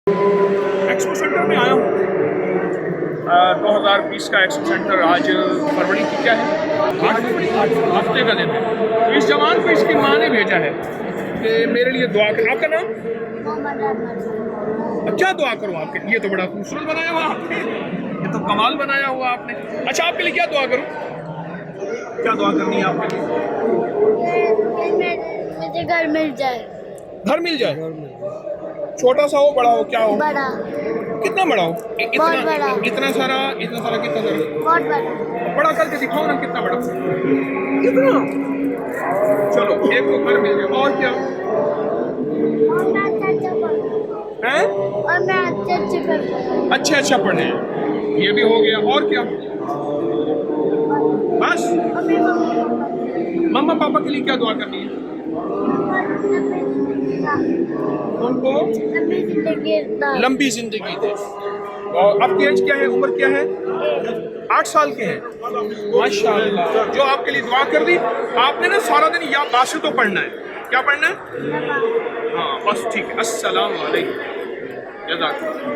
Expo centre में आया हूँ। 2020 का एक्सपो सेंटर आज फरवरी की क्या है, 8 फरवरी, हफ्ते का दिन है। तो इस जवान को इसकी माँ ने भेजा है कि मेरे लिए दुआ कर। आपका नाम? क्या दुआ करूँ आपके लिए? ये तो बड़ा खूबसूरत बनाया हुआ आपने, ये तो कमाल बनाया हुआ आपने। अच्छा, आपके लिए क्या दुआ करूँ? क्या दुआ करनी है आपके लिए? मुझे घर मिल जाए। घर मिल जाए? छोटा सा हो, बड़ा हो, क्या हो? बड़ा, कितना बड़ा हो? बहुत बड़ा, इतना सारा कितना सारा? बहुत बड़ा। बड़ा करके दिखाओ ना, कितना बड़ा, कितना? चलो, एक तो घर मिल गया, और क्या है? और मैं अच्छे पढ़ूं। अच्छा पढ़े, ये भी हो गया, और क्या? बस? और मेरे मम्मा पापा के लिए क्या दुआ करनी है? उनको लंबी जिंदगी दे। और आपकी एज क्या है, उम्र क्या है? 8 साल के हैं, माशाल्लाह। जो आपके लिए दुआ कर दी आपने ना, सारा दिन या बासे तो पढ़ना है। क्या पढ़ना है? हाँ बस, ठीक है। अस्सलाम वालेकुम, जज़ाकल्लाह।